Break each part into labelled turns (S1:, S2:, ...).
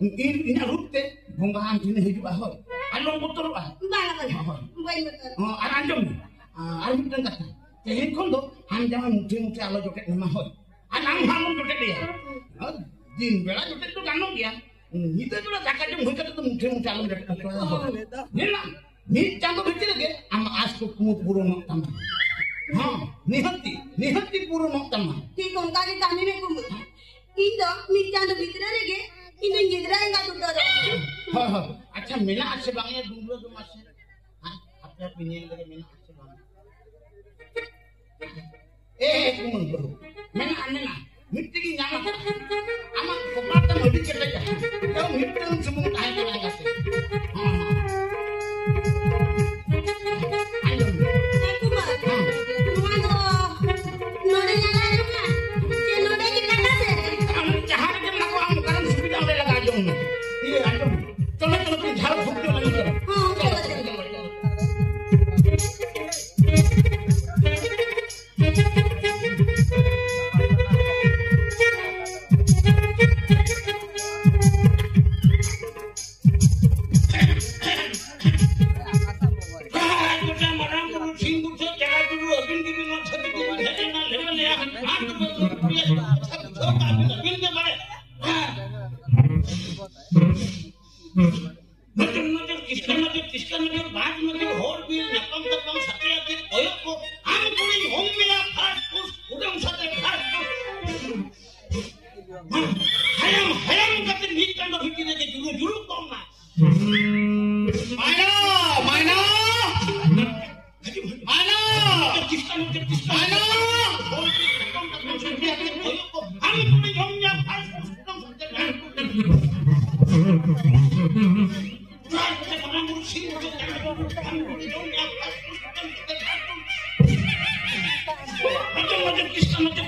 S1: ina rupte bonggahan dine hidup ahoy along motor ah
S2: bala bala bayi motor
S1: ar anjom ar mitang kata tehen kon do han jangan muti alo joket nama hoy anang hamun joket dia din bela joket tu ganong dia itu tu jaka jom hoy kata tu muti alo joket nila ni chango bhitir ge ama asko kumu puro nok tama nihanti puro nok tama
S2: ti kon ka di tani me kumu indo ni chango bhitir ge indo ngidra enga tu do
S1: अच्छा मेना अच्छे बांगे दूंगा तो मासे अपने pinion लगे मेना अच्छे बांगे कुमन बरो मेना अन्य ना मिट्टी की न्यामा आमा कोपाटा मडी चले जा तो मिट्टी उन semua tahan dengan kasih ayo node nyala juga je node kita kasih jahat je melaku am karan sudah le laga jong iya ayo चलो चलो तुम झाड़ फूक दो लगी करो हां चलो चलो किसका नजर बात नजर होर भी नकम तकम सत्य के ओयो को हम पूरी होम मिला फास्ट फूड उदम सत्य फास्ट hayam कते नीट कंड फिकिने के जुरु कम ना मायना किसका नजर मायना होर भी नकम तकम सत्य के ओयो को हम पूरी होम मिला फास्ट फूड उदम सत्य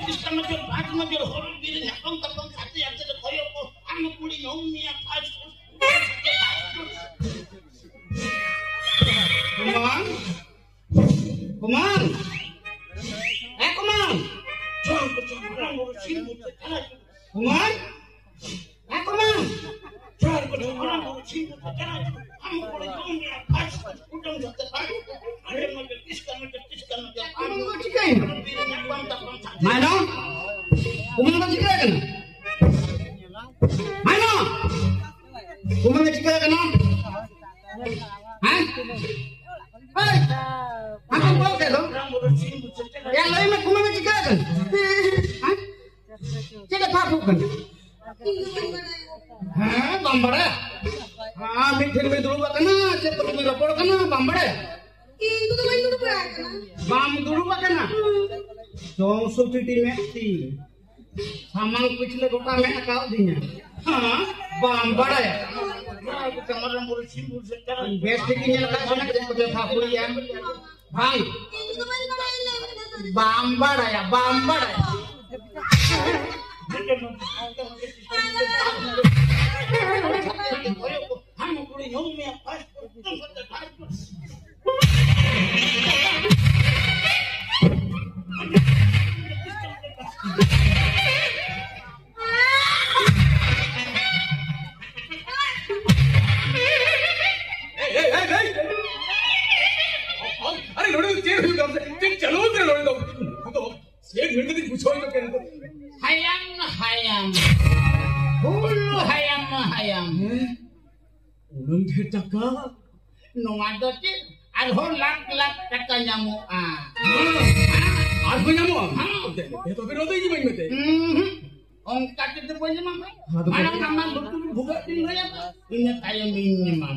S1: किसका नजर बात नजर होर भी नकम तकम साथे आते तो भयो को हम पूरी होम मिया फास्ट कुमान कुमान चल कुमान कुमान चल कुमान हम पूरी होम मिया फास्ट उठम जाते अरे मगर किसका नजर हम को चिकाई नकम तकम मानो कुमान को चिकाई kan मानो कुमान को चिकाई kan Hei, aku bawa ke lo? Yang lain mah kumana juga kan? Hah? Tidak apa bukan? Hah, bambara? Hah, mikir dulu bakana, cek dulu lapor kana bambara? Itu tuh main dulu bakana. Bam dulu bakana. Dong subsidi mesti. Samang पिछले गोटा में a cow दिया हाँ balm बड़ा है aku kemarin ngurusin sekarang besti kinya lekat sana ke tempat favorit ya bang bambara ya kamu boleh nyomnya pas ulun taka nong ada ti alhor lak taka nyamuk alhor nyamuk itu kan ada ini mete ong kat itu punya mama mana kaman betul buka tinggal ya ini kayak minimum